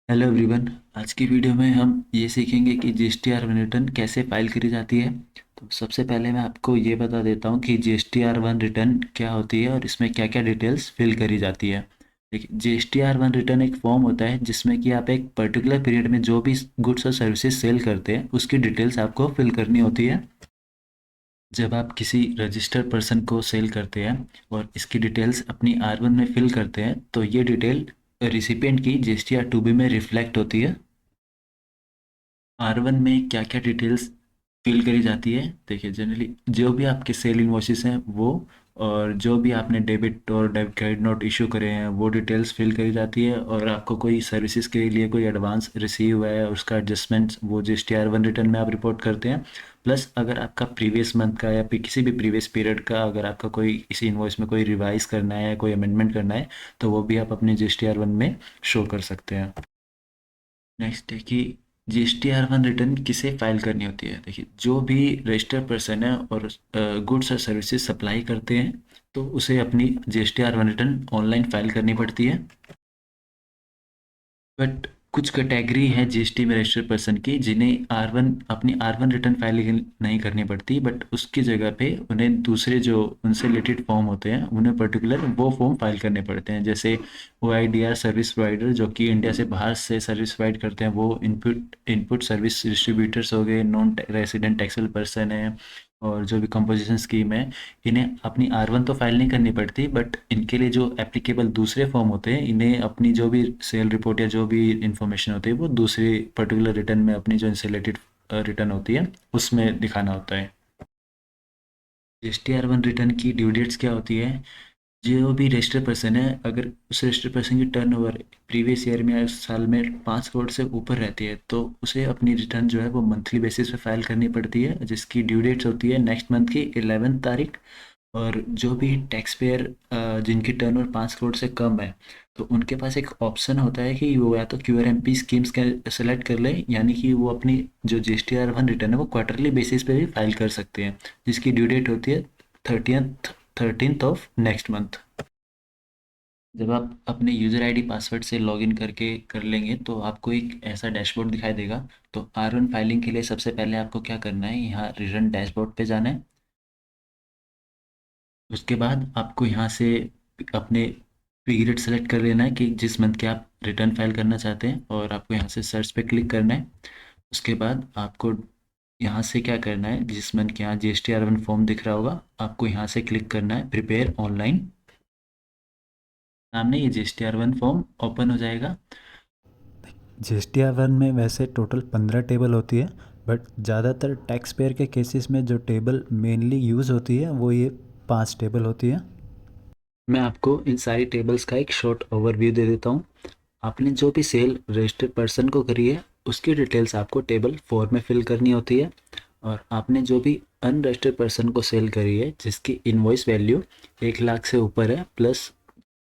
Hello everyone. आज की video में हम ये सीखेंगे कि जीएसटी-R1 रिटर्न कैसे फाइल करी जाती है। तो सबसे पहले मैं आपको ये बता देता हूँ कि जीएसटी-R1 रिटर्न क्या होती है और इसमें क्या क्या डिटेल्स फिल करी जाती है। देखिए, जीएसटी-R1 रिटर्न एक फॉर्म होता है जिसमें कि आप एक पर्टिकुलर पीरियड में जो भी गुड्स और सर्विसेज सेल करते हैं उसकी डिटेल्स आपको फिल करनी होती है। जब आप किसी रजिस्टर्ड पर्सन को सेल करते हैं और इसकी डिटेल्स अपनी R1 में फिल करते हैं तो ये डिटेल रिसिपिएंट की जीएसटी-R2B में रिफ्लेक्ट होती है। R1 में क्या क्या डिटेल्स फिल करी जाती है। देखिए, जनरली जो भी आपके सेल इन्वॉइसेस हैं वो, और जो भी आपने डेबिट और डेबिट क्रेडिट नोट इशू करे हैं वो डिटेल्स फिल करी जाती है। और आपको कोई सर्विसेज के लिए कोई एडवांस रिसीव हुआ है उसका एडजस्टमेंट वो जीएसटी-R1 रिटर्न में आप रिपोर्ट करते हैं। प्लस अगर आपका प्रीवियस मंथ का या फिर किसी भी प्रीवियस पीरियड का अगर आपका कोई इसी इन्वॉइस में कोई रिवाइज करना है, कोई अमेंडमेंट करना है, तो वो भी आप अपने जीएसटी-R1 में शो कर सकते हैं। नेक्स्ट है कि जीएसटी-R1 रिटर्न किसे फाइल करनी होती है। देखिए, जो भी रजिस्टर्ड पर्सन है और गुड्स और सर्विसेज सप्लाई करते हैं तो उसे अपनी जीएसटी-R1 रिटर्न ऑनलाइन फाइल करनी पड़ती है। बट कुछ कैटेगरी है जीएसटी में रजिस्टर्ड पर्सन की जिन्हें R1 अपनी R1 रिटर्न फाइलिंग नहीं करनी पड़ती, बट उसकी जगह पे उन्हें दूसरे जो उनसे रिलेटेड फॉर्म होते हैं उन्हें पर्टिकुलर वो फॉर्म फाइल करने पड़ते हैं। जैसे OIDR सर्विस प्रोवाइडर जो कि इंडिया से बाहर से सर्विस प्रोवाइड करते हैं, वो इनपुट इनपुट सर्विस डिस्ट्रीब्यूटर्स हो गए, नॉन रेसिडेंट टैक्सेबल पर्सन है, और जो भी कंपोजिशन स्कीम है, इन्हें अपनी R1 तो फाइल नहीं करनी पड़ती, बट इनके लिए जो एप्लीकेबल दूसरे फॉर्म होते हैं इन्हें अपनी जो भी सेल रिपोर्ट या जो भी इंफॉर्मेशन होती है वो दूसरे पर्टिकुलर रिटर्न में अपनी जो इनसे रिलेटेड रिटर्न होती है उसमें दिखाना होता है। जीएसटी-R1 रिटर्न की ड्यू डेट्स क्या होती है। जो भी रजिस्टर्ड पर्सन है, अगर उस रजिस्टर्ड पर्सन की टर्नओवर प्रीवियस ईयर में या उस साल में 5 करोड़ से ऊपर रहती है तो उसे अपनी रिटर्न जो है वो मंथली बेसिस पे फाइल करनी पड़ती है, जिसकी ड्यू डेट्स होती है नेक्स्ट मंथ की 11 तारीख। और जो भी टैक्स पेयर जिनकी टर्नओवर 5 करोड़ से कम है तो उनके पास एक ऑप्शन होता है कि वो या तो QRMP स्कीम्स का सेलेक्ट कर ले, यानी कि वो अपनी जो जीएसटी-R1 रिटर्न है वो क्वार्टरली बेसिस पे भी फाइल कर सकते हैं, जिसकी ड्यू डेट होती है 13th ऑफ नेक्स्ट मंथ। जब आप अपने यूज़र आईडी पासवर्ड से लॉगिन करके कर लेंगे तो आपको एक ऐसा डैशबोर्ड दिखाई देगा। तो R1 फाइलिंग के लिए सबसे पहले आपको क्या करना है, यहाँ रिटर्न डैशबोर्ड पे जाना है। उसके बाद आपको यहाँ से अपने पीरियड सेलेक्ट कर लेना है कि जिस मंथ के आप रिटर्न फाइल करना चाहते हैं, और आपको यहाँ से सर्च पे क्लिक करना है। उसके बाद आपको यहाँ से क्या करना है, जिस मंथ के यहाँ जीएसटी-R1 फॉर्म दिख रहा होगा आपको यहाँ से क्लिक करना है प्रिपेयर ऑनलाइन। सामने ये जीएसटी-R1 फॉर्म ओपन हो जाएगा। जीएसटी-R1 में वैसे टोटल 15 टेबल होती है, बट ज़्यादातर टैक्स पेयर के केसेस में जो टेबल मेनली यूज़ होती है वो ये 5 टेबल होती है। मैं आपको इन सारी टेबल्स का एक शॉर्ट ओवरव्यू दे देता हूँ। आपने जो भी सेल रजिस्टर्ड पर्सन को करी है उसकी डिटेल्स आपको टेबल 4 में फिल करनी होती है। और आपने जो भी अनरजिस्टर्ड पर्सन को सेल करी है जिसकी इनवॉइस वैल्यू 1 लाख से ऊपर है, प्लस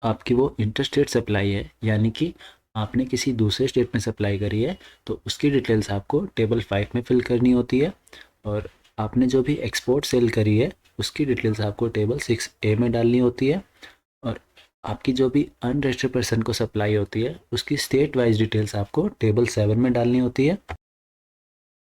आपकी वो इंटरस्टेट सप्लाई है, यानी कि आपने किसी दूसरे स्टेट में सप्लाई करी है, तो उसकी डिटेल्स आपको टेबल 5 में फिल करनी होती है। और आपने जो भी एक्सपोर्ट सेल करी है उसकी डिटेल्स आपको टेबल 6A में डालनी होती है। और आपकी जो भी अनरजिस्टर्ड पर्सन को सप्लाई होती है उसकी स्टेट वाइज डिटेल्स आपको टेबल 7 में डालनी होती है।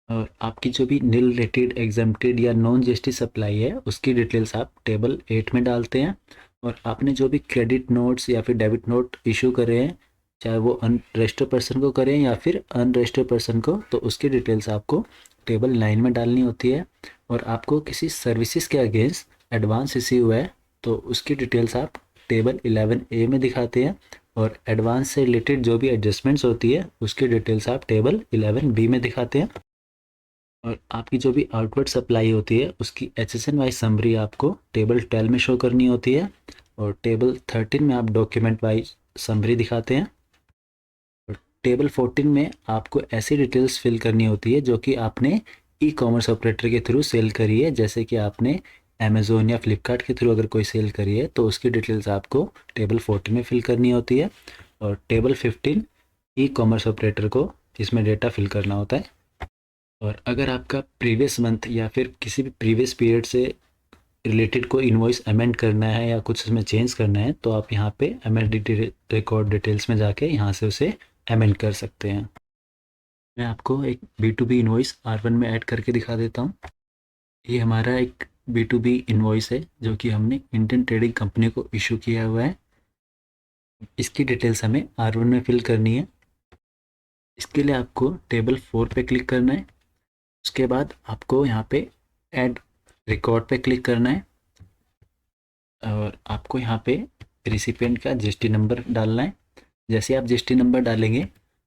और आपकी जो भी नील रेटेड एग्जम्प्टेड या नॉन जीएसटी सप्लाई है उसकी डिटेल्स आप टेबल 8 में डालते हैं। और आपने जो भी क्रेडिट नोट्स या फिर डेबिट नोट इशू करे हैं, चाहे वो अनरजिस्टर्ड पर्सन को करें या फिर अनरजिस्टर्ड पर्सन को, तो उसकी डिटेल्स आपको टेबल 9 में डालनी होती है। और आपको किसी सर्विसेज के अगेंस्ट एडवांस रिसीव हुआ है तो उसकी डिटेल्स आप टेबल 11A में दिखाते हैं। और एडवांस से रिलेटेड जो भी एडजस्टमेंट्स होती है उसकी डिटेल्स आप टेबल 11B में दिखाते हैं। और आपकी जो भी आउटवर्ड सप्लाई होती है उसकी HSN वाइज समरी आपको टेबल 12 में शो करनी होती है। और टेबल 13 में आप डॉक्यूमेंट वाइज समरी दिखाते हैं। और टेबल 14 में आपको ऐसी डिटेल्स फिल करनी होती है जो कि आपने ई कॉमर्स ऑपरेटर के थ्रू सेल करी है, जैसे कि आपने अमेज़ोन या फ्लिपकार्ट के थ्रू अगर कोई सेल करी है तो उसकी डिटेल्स आपको टेबल 14 में फिल करनी होती है। और टेबल 15 ई कॉमर्स ऑपरेटर को इसमें डेटा फिल करना होता है। और अगर आपका प्रीवियस मंथ या फिर किसी भी प्रीवियस पीरियड से रिलेटेड कोई इनवॉइस अमेंड करना है या कुछ उसमें चेंज करना है तो आप यहाँ पे अमेंड रिकॉर्ड डिटेल्स में जाके यहाँ से उसे अमेंड कर सकते हैं। मैं आपको एक B2B इनवॉइस R1 में ऐड करके दिखा देता हूँ। ये हमारा एक B2B इनवॉइस है जो कि हमने इंडियन ट्रेडिंग कंपनी को इशू किया हुआ है। इसकी डिटेल्स हमें R1 में फिल करनी है। इसके लिए आपको टेबल 4 पे क्लिक करना है। उसके बाद आपको यहाँ पे ऐड रिकॉर्ड पे क्लिक करना है और आपको यहाँ पे रिसिपिएंट का जीएसटी नंबर डालना है। जैसे आप जीएसटी नंबर डालेंगे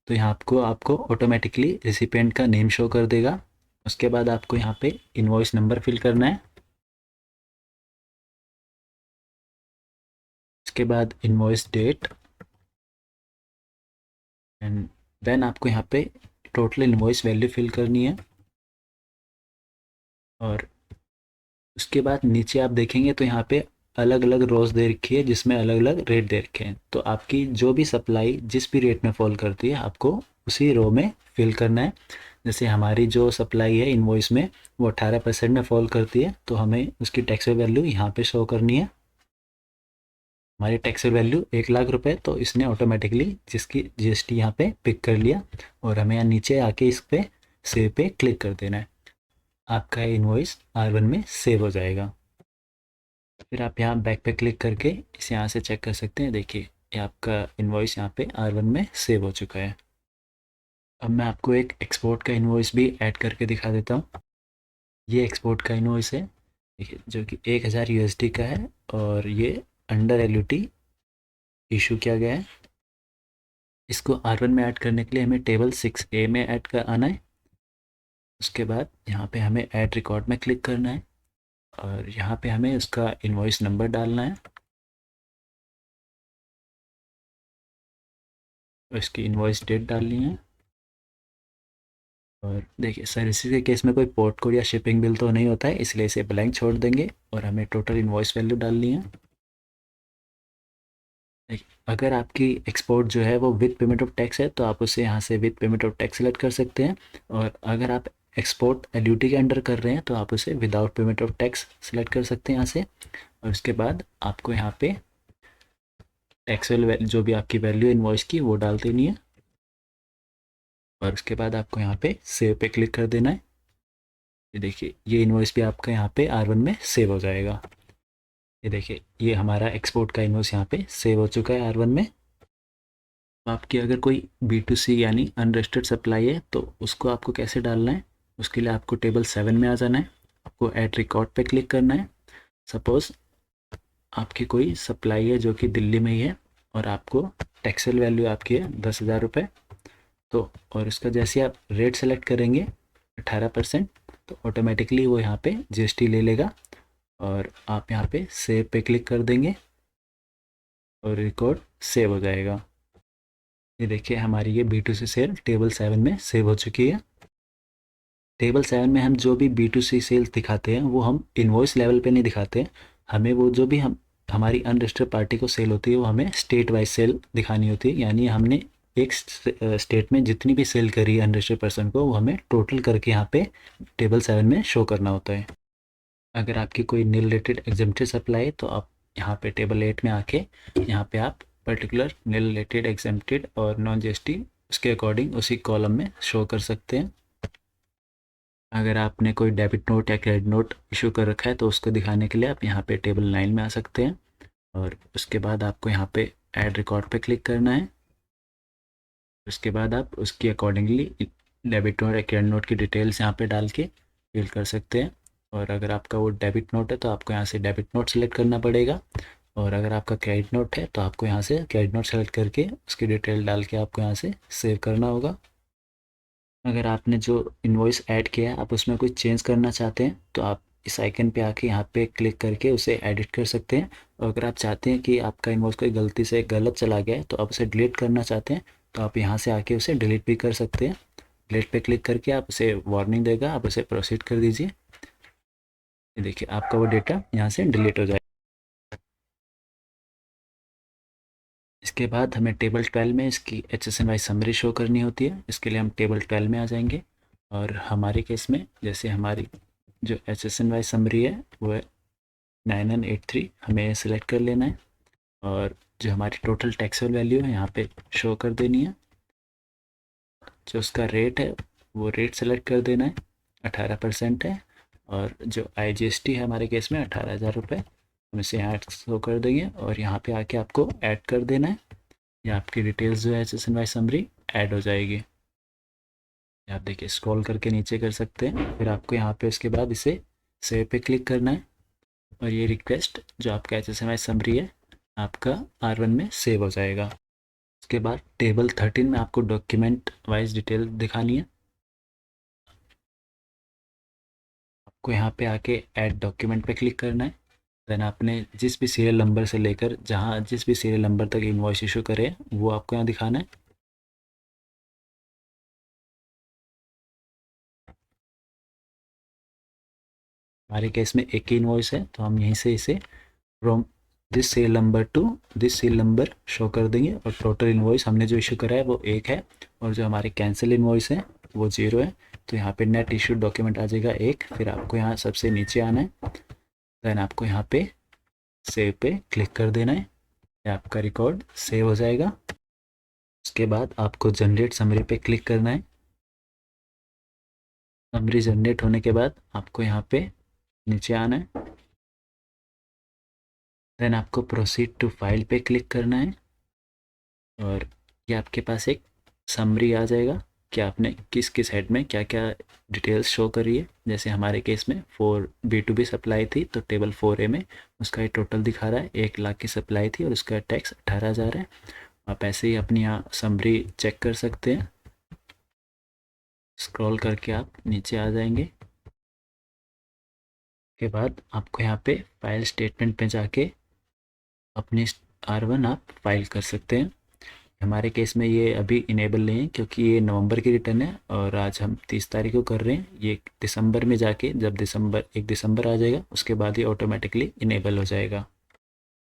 तो यहाँ आपको आपको ऑटोमेटिकली रिसिपिएंट का नेम शो कर देगा। उसके बाद आपको यहाँ पे इनवॉइस नंबर फिल करना है। उसके बाद इनवॉइस डेट एंड देन आपको यहाँ पे टोटल इनवॉइस वैल्यू फिल करनी है। और उसके बाद नीचे आप देखेंगे तो यहाँ पे अलग अलग रोज दे रखी है जिसमें अलग अलग रेट दे रखे हैं। तो आपकी जो भी सप्लाई जिस भी रेट में फॉल करती है आपको उसी रो में फिल करना है। जैसे हमारी जो सप्लाई है इनवॉइस में वो 18% में फॉल करती है तो हमें उसकी टैक्सेबल वैल्यू यहाँ पे शो करनी है। हमारी टैक्सेबल वैल्यू 1,00,000 रुपए, तो इसने ऑटोमेटिकली जिसकी जीएसटी यहाँ पे पिक कर लिया और हमें यहाँ नीचे आके इस पे सेव पे क्लिक कर देना है। आपका इनवॉइस R1 में सेव हो जाएगा। फिर आप यहाँ बैक पे क्लिक करके इसे यहाँ से चेक कर सकते हैं। देखिए ये आपका इनवॉइस यहाँ पे R1 में सेव हो चुका है। अब मैं आपको एक एक्सपोर्ट का इनवॉइस भी ऐड करके दिखा देता हूँ। ये एक्सपोर्ट का इनवॉइस है, देखिए, जो कि 1,000 USD का है और ये अंडर एलयूटी इशू किया गया है। इसको R1 में ऐड करने के लिए हमें टेबल 6A में ऐड कर आना है। उसके बाद यहाँ पे हमें ऐड रिकॉर्ड में क्लिक करना है और यहाँ पे हमें उसका इनवॉइस नंबर डालना है और इसकी इनवॉइस डेट डालनी है। और देखिए सर्विसेज के केस में कोई पोर्ट कोड या शिपिंग बिल तो नहीं होता है, इसलिए इसे ब्लैंक छोड़ देंगे और हमें टोटल इनवॉइस वैल्यू डालनी है। देखिए, अगर आपकी एक्सपोर्ट जो है वो विद पेमेंट ऑफ टैक्स है तो आप उसे यहाँ से with payment of tax select कर सकते हैं। और अगर आप एक्सपोर्ट एलयूटी के अंडर कर रहे हैं तो आप उसे without payment of tax select कर सकते हैं यहाँ से। और उसके बाद आपको यहाँ पे टैक्सेबल जो भी आपकी वैल्यू इनवॉइस की वो डाल देनी है और उसके बाद आपको यहाँ पे सेव पे क्लिक कर देना है। ये देखिए ये इनवॉइस भी आपका यहाँ पे R1 में सेव हो जाएगा। ये देखिए ये हमारा एक्सपोर्ट का इनवॉइस यहाँ पे सेव हो चुका है R1 में। तो आपकी अगर कोई B2C यानी अनरजिस्टर्ड सप्लाई है तो उसको आपको कैसे डालना है, उसके लिए आपको टेबल 7 में आ जाना है। आपको ऐड रिकॉर्ड पे क्लिक करना है। सपोज़ आपकी कोई सप्लाई है जो कि दिल्ली में ही है और आपको टैक्सेबल वैल्यू आपकी है 10,000 रुपये। तो और उसका जैसे आप रेट सेलेक्ट करेंगे 18%, तो ऑटोमेटिकली वो यहाँ पे जीएसटी ले लेगा और आप यहाँ पे सेव पे क्लिक कर देंगे और रिकॉर्ड सेव हो जाएगा। ये देखिए हमारी ये B2C सेल टेबल 7 में सेव हो चुकी है। टेबल 7 में हम जो भी B2C सेल्स दिखाते हैं वो हम इनवॉइस लेवल पे नहीं दिखाते हैं। हमें वो जो भी हम हमारी अनरजिस्टर्ड पार्टी को सेल होती है वो हमें स्टेट वाइज सेल दिखानी होती है। यानी हमने एक स्टेट में जितनी भी सेल करी है अनरजिस्टर्ड पर्सन को वो हमें टोटल करके यहाँ पे टेबल 7 में शो करना होता है। अगर आपकी कोई नील रिलेटेड एग्जेम्प्टेड सप्लाई है तो आप यहाँ पे टेबल 8 में आके यहाँ पे आप पर्टिकुलर नील रिलेटेड एग्जेम्प्टेड और नॉन जीएसटी उसके अकॉर्डिंग उसी कॉलम में शो कर सकते हैं। अगर आपने कोई डेबिट नोट या क्रेडिट नोट इशू कर रखा है तो उसको दिखाने के लिए आप यहाँ पे टेबल 9 में आ सकते हैं और उसके बाद आपको यहाँ पे ऐड रिकॉर्ड पे क्लिक करना है। उसके बाद आप उसकी अकॉर्डिंगली डेबिट नोट या क्रेडिट नोट की डिटेल्स यहाँ पे डाल के फिल कर सकते हैं। और अगर आपका वो डेबिट नोट है तो आपको यहाँ से डेबिट नोट सेलेक्ट करना पड़ेगा और अगर आपका क्रेडिट नोट है तो आपको यहाँ से क्रेडिट नोट सेलेक्ट करके उसकी डिटेल डाल के आपको यहाँ से सेव करना होगा। अगर आपने जो इनवॉइस ऐड किया है आप उसमें कुछ चेंज करना चाहते हैं तो आप इस आइकन पे आके यहाँ पे क्लिक करके उसे एडिट कर सकते हैं। और अगर आप चाहते हैं कि आपका इनवॉइस कोई गलती से गलत चला गया है तो आप उसे डिलीट करना चाहते हैं तो आप यहाँ से आके उसे डिलीट भी कर सकते हैं। डिलीट पे क्लिक करके आप उसे वार्निंग देगा, आप उसे प्रोसीड कर दीजिए। ये देखिए आपका वो डेटा यहाँ से डिलीट हो जाएगा। इसके बाद हमें टेबल 12 में इसकी HSNY समरी शो करनी होती है। इसके लिए हम टेबल 12 में आ जाएंगे और हमारे केस में जैसे हमारी जो HSNY समरी है वो है 9983, हमें सिलेक्ट कर लेना है और जो हमारी टोटल टैक्सेबल वैल्यू है यहाँ पे शो कर देनी है। जो उसका रेट है वो रेट सेलेक्ट कर देना है, 18% है। और जो IGST है हमारे केस में 18,000 रुपये, हम इसे यहाँ शो कर देंगे और यहाँ पे आके आपको ऐड कर देना है। ये आपकी डिटेल्स जो है SSNY समरी ऐड हो जाएगी। आप देखिए स्क्रॉल करके नीचे कर सकते हैं। फिर आपको यहाँ पे उसके बाद इसे सेव पे क्लिक करना है और ये रिक्वेस्ट जो आपका HSNY समरी है आपका R1 में सेव हो जाएगा। उसके बाद टेबल 13 में आपको डॉक्यूमेंट वाइज डिटेल दिखानी है। आपको यहाँ पे आके ऐड डॉक्यूमेंट पे क्लिक करना है। देन आपने जिस भी सीरियल नंबर से लेकर जहाँ जिस भी सीरियल नंबर तक इन्वॉइस इशू करे वो आपको यहाँ दिखाना है। हमारे केस में एक ही इन्वॉइस है तो हम यहीं से इसे from this serial number two this serial number show कर देंगे। और टोटल इन्वॉइस हमने जो इशू करा है वो 1 है और जो हमारे कैंसिल इन्वॉइस है वो 0 है। तो यहाँ पे नेट इशू डॉक्यूमेंट आ जाएगा 1। फिर आपको यहाँ सबसे नीचे आना है। देन आपको यहाँ पे सेव पे क्लिक कर देना है। आपका रिकॉर्ड सेव हो जाएगा। उसके बाद आपको जनरेट समरी पे क्लिक करना है। समरी जनरेट होने के बाद आपको यहाँ पे नीचे आना है। देन आपको प्रोसीड टू फाइल पे क्लिक करना है और ये आपके पास एक समरी आ जाएगा कि आपने किस किस हेड में क्या क्या डिटेल्स शो करी है। जैसे हमारे केस में 4 B2B सप्लाई थी तो टेबल 4A में उसका ये टोटल दिखा रहा है, 1 लाख की सप्लाई थी और उसका टैक्स 18,000 है। आप ऐसे ही अपनी यहाँ समरी चेक कर सकते हैं। स्क्रॉल करके आप नीचे आ जाएंगे। के बाद आपको यहाँ पे फाइल स्टेटमेंट पे जाके अपनी R1 आप फाइल कर सकते हैं। हमारे केस में ये अभी इनेबल नहीं है क्योंकि ये नवंबर की रिटर्न है और आज हम 30 तारीख को कर रहे हैं। ये दिसंबर में जाके जब 1 दिसंबर आ जाएगा उसके बाद ये ऑटोमेटिकली इनेबल हो जाएगा।